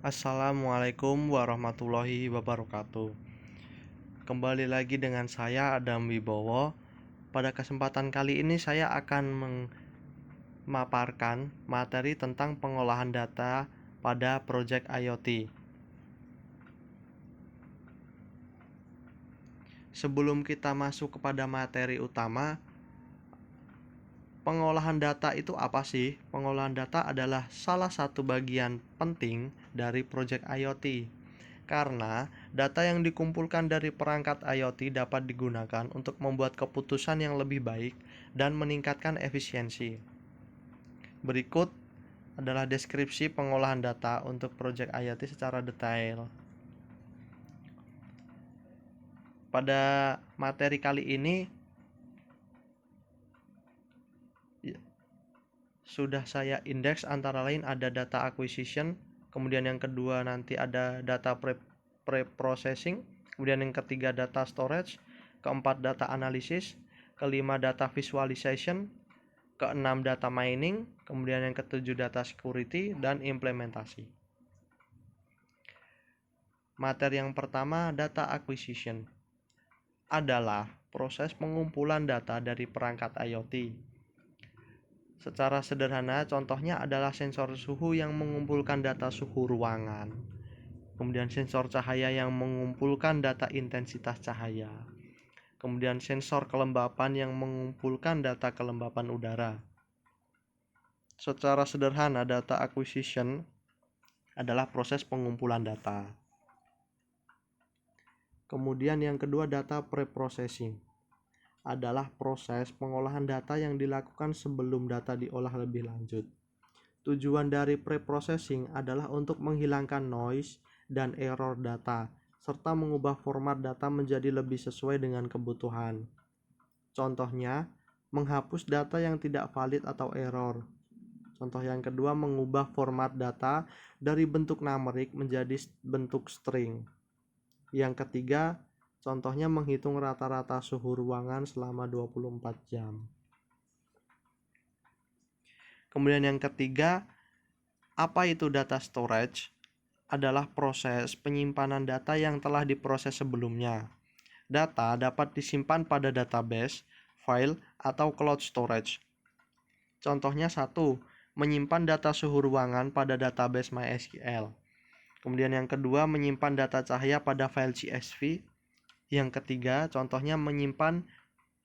Assalamualaikum warahmatullahi wabarakatuh. Kembali lagi dengan saya Adam Wibowo. Pada kesempatan kali ini saya akan memaparkan materi tentang pengolahan data pada proyek IoT. Sebelum kita masuk kepada materi utama, pengolahan data itu apa sih? Pengolahan data adalah salah satu bagian penting dari proyek IoT. Karena data yang dikumpulkan dari perangkat IoT dapat digunakan untuk membuat keputusan yang lebih baik dan meningkatkan efisiensi. Berikut adalah deskripsi pengolahan data untuk proyek IoT secara detail. Pada materi kali ini sudah saya indeks, antara lain ada data acquisition, kemudian yang kedua nanti ada data pre-processing, kemudian yang ketiga data storage, keempat data analysis, kelima data visualization, keenam data mining, kemudian yang ketujuh data security dan implementasi. Materi yang pertama, data acquisition, adalah proses pengumpulan data dari perangkat IoT. Secara sederhana, contohnya adalah sensor suhu yang mengumpulkan data suhu ruangan, kemudian sensor cahaya yang mengumpulkan data intensitas cahaya, kemudian sensor kelembapan yang mengumpulkan data kelembapan udara. Secara sederhana, data acquisition adalah proses pengumpulan data. Kemudian yang kedua, data pre-processing adalah proses pengolahan data yang dilakukan sebelum data diolah lebih lanjut. Tujuan dari pre-processing adalah untuk menghilangkan noise dan error data, serta mengubah format data menjadi lebih sesuai dengan kebutuhan. Contohnya, menghapus data yang tidak valid atau error. Contoh yang kedua, mengubah format data dari bentuk numerik menjadi bentuk string. Yang ketiga, contohnya menghitung rata-rata suhu ruangan selama 24 jam. Kemudian yang ketiga, apa itu data storage? Adalah proses penyimpanan data yang telah diproses sebelumnya. Data dapat disimpan pada database, file, atau cloud storage. Contohnya 1, menyimpan data suhu ruangan pada database MySQL. Kemudian yang kedua, menyimpan data cahaya pada file CSV. Yang ketiga, contohnya menyimpan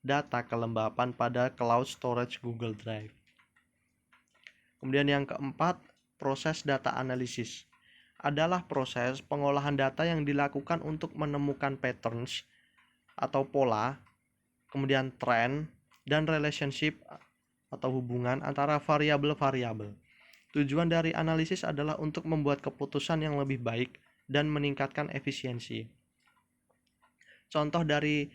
data kelembapan pada cloud storage Google Drive. Kemudian yang keempat, proses data analisis adalah proses pengolahan data yang dilakukan untuk menemukan patterns atau pola, kemudian trend, dan relationship atau hubungan antara variabel-variabel. Tujuan dari analisis adalah untuk membuat keputusan yang lebih baik dan meningkatkan efisiensi. Contoh dari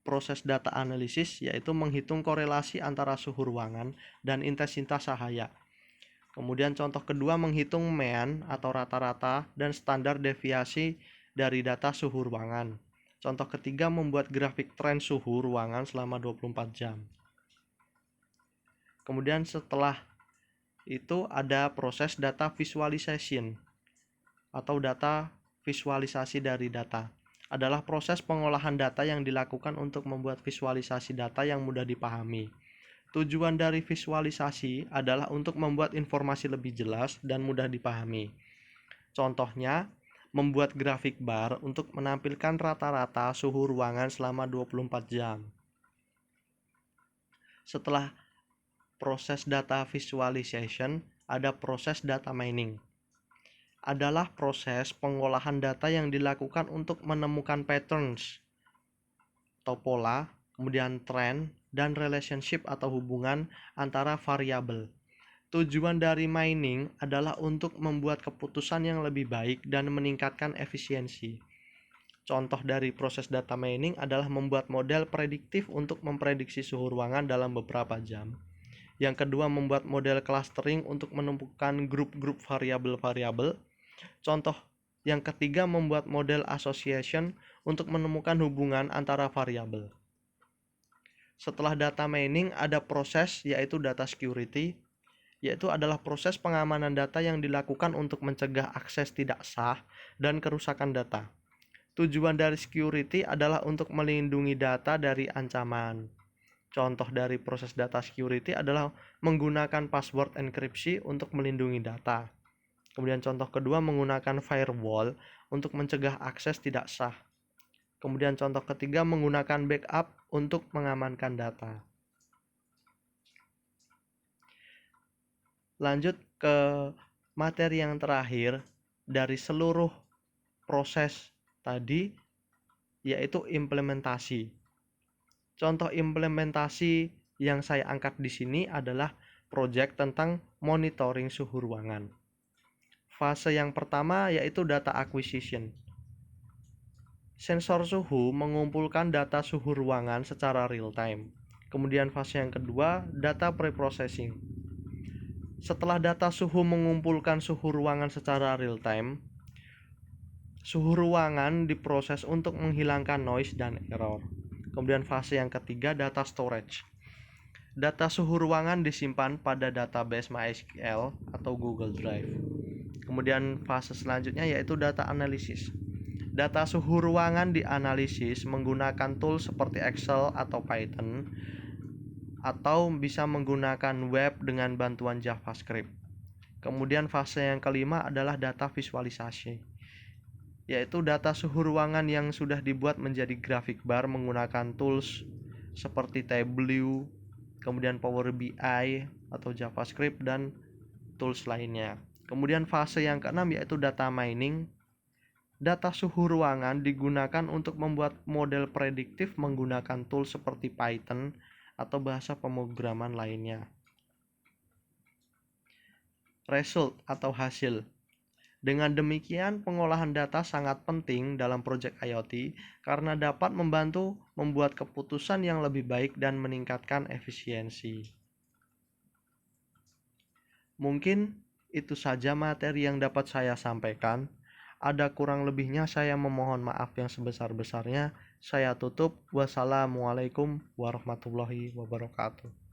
proses data analisis yaitu menghitung korelasi antara suhu ruangan dan intensitas cahaya. Kemudian contoh kedua, menghitung mean atau rata-rata dan standar deviasi dari data suhu ruangan. Contoh ketiga, membuat grafik tren suhu ruangan selama 24 jam. Kemudian setelah itu ada proses data visualization atau data visualisasi dari data. Adalah proses pengolahan data yang dilakukan untuk membuat visualisasi data yang mudah dipahami. Tujuan dari visualisasi adalah untuk membuat informasi lebih jelas dan mudah dipahami. Contohnya, membuat grafik bar untuk menampilkan rata-rata suhu ruangan selama 24 jam. Setelah proses data visualization, ada proses data mining. Adalah proses pengolahan data yang dilakukan untuk menemukan patterns atau pola, kemudian trend, dan relationship atau hubungan antara variabel. Tujuan dari mining adalah untuk membuat keputusan yang lebih baik dan meningkatkan efisiensi. Contoh dari proses data mining adalah membuat model prediktif untuk memprediksi suhu ruangan dalam beberapa jam. Yang kedua, membuat model clustering untuk menemukan grup-grup variabel-variabel. Contoh yang ketiga, membuat model association untuk menemukan hubungan antara variabel. Setelah data mining ada proses yaitu data security, yaitu adalah proses pengamanan data yang dilakukan untuk mencegah akses tidak sah dan kerusakan data. Tujuan dari security adalah untuk melindungi data dari ancaman. Contoh dari proses data security adalah menggunakan password enkripsi untuk melindungi data. Kemudian contoh kedua menggunakan firewall untuk mencegah akses tidak sah. Kemudian contoh ketiga menggunakan backup untuk mengamankan data. Lanjut ke materi yang terakhir dari seluruh proses tadi, yaitu implementasi. Contoh implementasi yang saya angkat di sini adalah proyek tentang monitoring suhu ruangan. Fase yang pertama yaitu data acquisition. Sensor suhu mengumpulkan data suhu ruangan secara real time. Kemudian fase yang kedua, data preprocessing. Setelah data suhu mengumpulkan suhu ruangan secara real time, suhu ruangan diproses untuk menghilangkan noise dan error. Kemudian fase yang ketiga, data storage. Data suhu ruangan disimpan pada database MySQL atau Google Drive. Kemudian fase selanjutnya yaitu data analysis. Data suhu ruangan dianalisis menggunakan tools seperti Excel atau Python, atau bisa menggunakan web dengan bantuan JavaScript. Kemudian fase yang kelima adalah data visualisasi, yaitu data suhu ruangan yang sudah dibuat menjadi grafik bar menggunakan tools seperti Tableau, kemudian Power BI atau JavaScript dan tools lainnya. Kemudian fase yang keenam yaitu data mining. Data suhu ruangan digunakan untuk membuat model prediktif menggunakan tools seperti Python atau bahasa pemrograman lainnya. Result atau hasil. Dengan demikian, pengolahan data sangat penting dalam proyek IoT karena dapat membantu membuat keputusan yang lebih baik dan meningkatkan efisiensi. Mungkin itu saja materi yang dapat saya sampaikan. Ada kurang lebihnya saya memohon maaf yang sebesar-besarnya. Saya tutup. Wassalamualaikum warahmatullahi wabarakatuh.